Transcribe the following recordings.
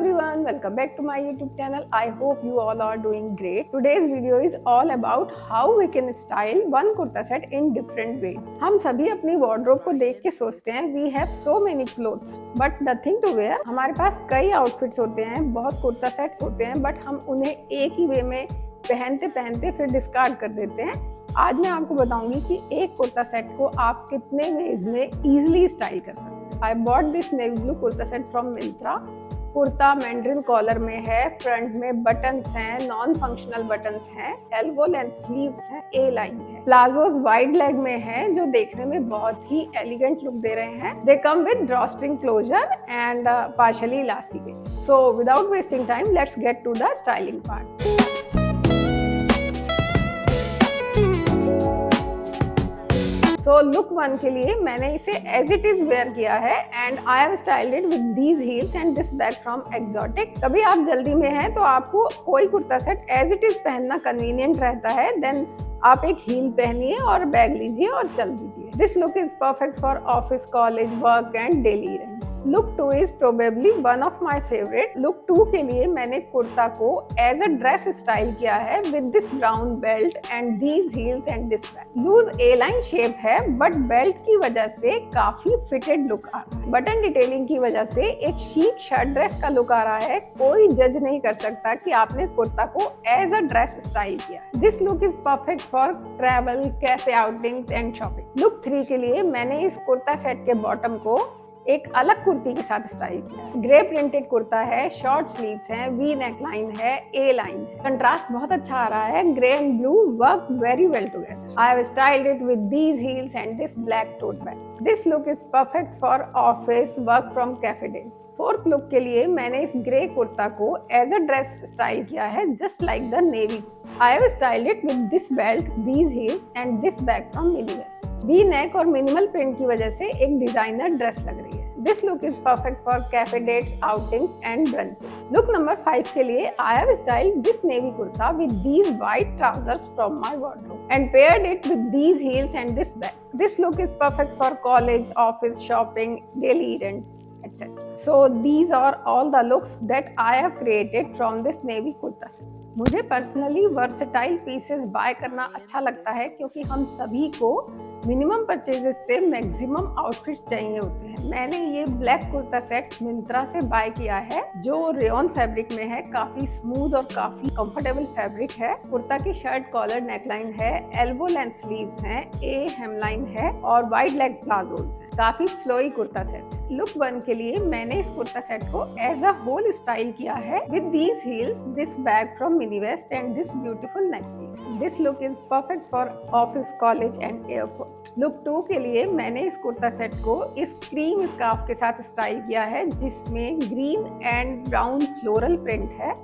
everyone, welcome back to my YouTube channel. I hope you all are doing great. Today's video is all about how we can style one kurta set in different ways. हम सभी अपनी wardrobe को देख के सोचते हैं we have so many clothes but nothing to wear. हमारे पास कई outfits होते हैं, बहुत कुर्ता सेट्स होते हैं, but हम उन्हें एक ही वे में पहनते पहनते फिर डिस्कार्ड कर देते हैं। आज मैं आपको बताऊंगी कि एक कुर्ता सेट को आप कितने वेज में इजीली स्टाइल कर सकते हैं। I bought this navy blue kurta set from Myntra. Kurta mandarin collar में है, फ्रंट में बटन्स हैं, नॉन फंक्शनल बटन्स हैं, एल्बो लेंथ स्लीव्स हैं, ए लाइन है, प्लाजोस वाइड लेग में हैं जो देखने में बहुत ही एलिगेंट लुक दे रहे हैं। They come with drawstring closure and partially elasticated. So without wasting time let's get to the styling part. So look 1 के लिए मैंने इसे एज इट इज वेयर किया है and I have styled it with these heels and this bag from Exotic. कभी आप जल्दी में हैं तो आपको कोई kurta set as it is पहनना कन्वीनियंट रहता है, देन आप एक हील पहनिए और बैग लीजिए और चल दीजिए। This look is perfect for office, college, work and daily events. Look 2 is probably one of my favourite. Look 2 के लिए मैंने कुर्ता को एज अ ड्रेस स्टाइल किया है with this brown belt and these heels and this bag. Loose A line shape है but belt की वजह से काफी फिटेड लुक आ रहा है। बटन डिटेलिंग की वजह से एक शीक शर्ट ड्रेस का लुक आ रहा है। कोई जज नहीं कर सकता कि आपने कुर्ता को एज अ ड्रेस स्टाइल किया। This look is perfect for travel, cafe outings and shopping. Look 3 के लिए मैंने इस कुर्ता सेट के बॉटम को एक अलग कुर्ती के साथ स्टाइल किया है। ग्रे प्रिंटेड कुर्ता है, शॉर्ट स्लीव्स हैं, वी नेक लाइन है, ए लाइन है। कंट्रास्ट बहुत अच्छा आ रहा है। Grey and blue work very well together. I have styled it with these heels and this black tote bag. This look is perfect for office, work from cafe days. Fourth look के लिए मैंने इस grey kurta को as अ dress style किया है, just like the navy. I have styled it with this belt, these heels and this bag from Mini West. V-neck और minimal print की वजह से एक डिजाइनर ड्रेस लग रही है। This look is perfect for cafe dates, outings and brunches. Look number 5 के लिए I have styled this navy kurta with these white trousers from my wardrobe and paired it with these heels and this bag. This look is perfect for college, office, shopping, daily events, etc. So these are all the looks that I have created from this navy kurta set. मुझे personally versatile pieces bye करना अच्छा लगता है क्योंकि हम सभी को minimum purchases से मैक्सिमम आउटफिट्स चाहिए होते हैं। मैंने ये ब्लैक कुर्ता सेट मिंत्रा से बाय किया है जो रेयॉन फैब्रिक में है। काफी स्मूथ और काफी कंफर्टेबल फैब्रिक है। कुर्ता की शर्ट कॉलर नेकलाइन है, एल्बो लेंथ स्लीव्स हैं, ए हेमलाइन है और वाइड लेग प्लाजोज हैं। काफी फ्लोई कुर्ता सेट। लुक 1 के लिए मैंने इस कुर्ता सेट को एज अ होल स्टाइल किया है with these heels, this bag from Mini West and this beautiful neck piece. This look is perfect for office, college and airport. Look 2 के लिए मैंने इस कुर्ता सेट को इस क्रीम स्कार्फ के साथ स्टाइल किया है जिसमें green and brown floral print है।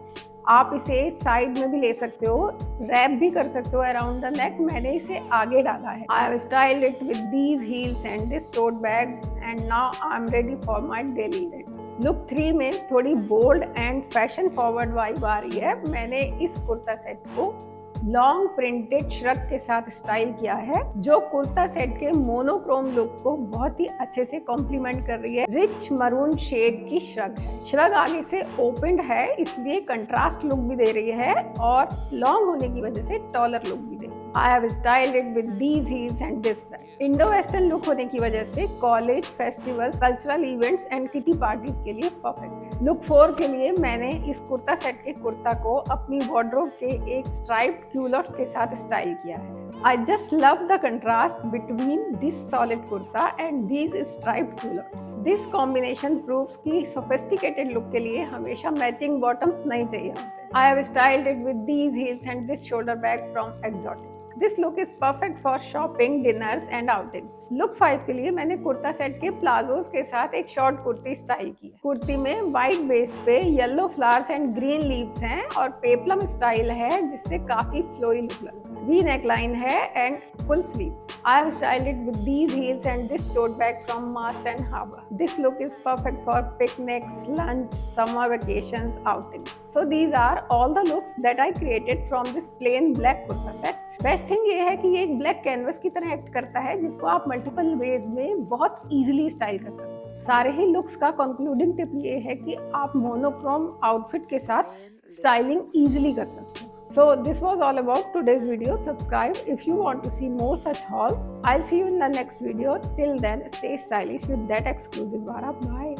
आप इसे साइड में भी ले सकते हो, रैप भी कर सकते हो अराउंड द नेक। मैंने इसे आगे डाला है। I have styled it with these heels and this tote bag and now I am ready for my daily events. Look 3 में थोड़ी bold and fashion forward vibe आ रही है। मैंने इस कुर्ता सेट को लॉन्ग प्रिंटेड श्रग के साथ स्टाइल किया है जो कुर्ता सेट के मोनोक्रोम लुक को बहुत ही अच्छे से कॉम्प्लीमेंट कर रही है। रिच मरून शेड की श्रग है। श्रग आगे से ओपन्ड है इसलिए कंट्रास्ट लुक भी दे रही है और लॉन्ग होने की वजह से टॉलर लुक भी दे रही है। I have styled it with these heels and this bag. Indo-Western look होने की वजह से college, festivals, cultural events and kitty parties के लिए परफेक्ट है। लुक 4 के लिए मैंने इस कुर्ता सेट के कुर्ता को अपनी वार्डरोब के एक स्ट्राइप्ड क्यूलर्स के साथ स्टाइल किया है। I just love the contrast between this solid kurta and these striped culottes. This combination proves कि sophisticated look के लिए हमेशा मैचिंग बॉटम्स नहीं चाहिए होते। I have styled it with these heels and this shoulder bag from Exotic. This look is perfect for shopping, dinners and outings. Look 5 के लिए मैंने कुर्ता सेट के प्लाजोस के साथ एक शॉर्ट कुर्ती स्टाइल की है। कुर्ती में वाइट बेस पे yellow flowers and green leaves हैं और पेप्लम स्टाइल है जिससे काफी फ्लोई लुक लगता है। वी नेक लाइन है and full sleeves. I have styled it with these heels and this tote bag from Mast and Harbor. This look is perfect for picnics, lunch, summer vacations, outings. So these are all the looks that I created from this plain black kurta set. Best thing ये है कि ये एक black canvas की तरह act करता है जिसको आप मल्टीपल वेज में बहुत इजीली स्टाइल कर सकते हैं। सारे ही लुक्स का कंक्लूडिंग टिप ये है कि आप मोनोक्रोम आउटफिट के साथ स्टाइलिंग इजीली कर सकते हैं. So this was all about today's video. Subscribe if you want to see more such hauls. I'll see you in the next video. Till then, stay stylish with that exclusive Vara. Bye.